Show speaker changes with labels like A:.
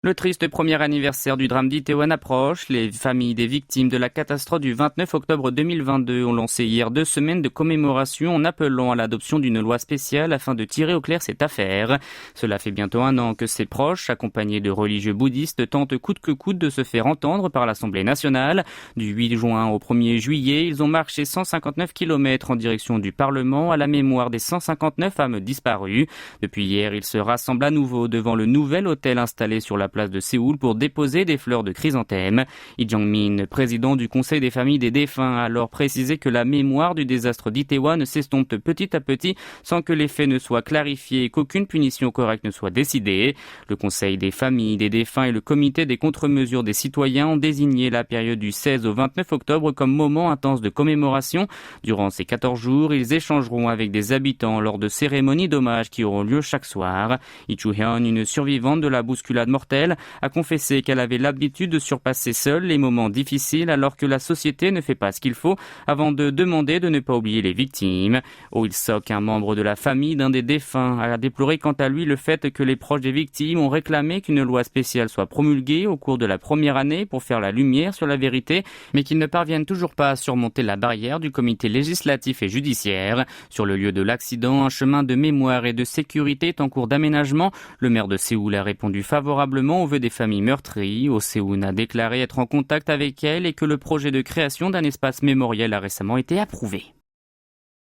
A: Le triste premier anniversaire du drame d'Itaewon approche. Les familles des victimes de la catastrophe du 29 octobre 2022 ont lancé hier 2 semaines de commémoration en appelant à l'adoption d'une loi spéciale afin de tirer au clair cette affaire. Cela fait bientôt 1 an que ses proches, accompagnés de religieux bouddhistes, tentent coûte que coûte de se faire entendre par l'Assemblée nationale. Du 8 juin au 1er juillet, ils ont marché 159 km en direction du Parlement à la mémoire des 159 âmes disparues. Depuis hier, ils se rassemblent à nouveau devant le nouvel hôtel installé sur la place de Séoul pour déposer des fleurs de chrysanthème. Lee Jong-min, président du Conseil des familles des défunts, a alors précisé que la mémoire du désastre d'Itaewon s'estompe petit à petit sans que les faits ne soient clarifiés et qu'aucune punition correcte ne soit décidée. Le Conseil des familles des défunts et le Comité des contre-mesures des citoyens ont désigné la période du 16 au 29 octobre comme moment intense de commémoration. Durant ces 14 jours, ils échangeront avec des habitants lors de cérémonies d'hommage qui auront lieu chaque soir. Lee Chu-hyun, une survivante de la bousculade mortelle, a confessé qu'elle avait l'habitude de surpasser seule les moments difficiles alors que la société ne fait pas ce qu'il faut avant de demander de ne pas oublier les victimes. Oh Il-sok, un membre de la famille d'un des défunts, a déploré quant à lui le fait que les proches des victimes ont réclamé qu'une loi spéciale soit promulguée au cours de la première année pour faire la lumière sur la vérité, mais qu'ils ne parviennent toujours pas à surmonter la barrière du comité législatif et judiciaire. Sur le lieu de l'accident, un chemin de mémoire et de sécurité est en cours d'aménagement. Le maire de Séoul a répondu favorablement aux vœux des familles meurtries. Oh Se-hoon a déclaré être en contact avec elles et que le projet de création d'un espace mémoriel a récemment été approuvé.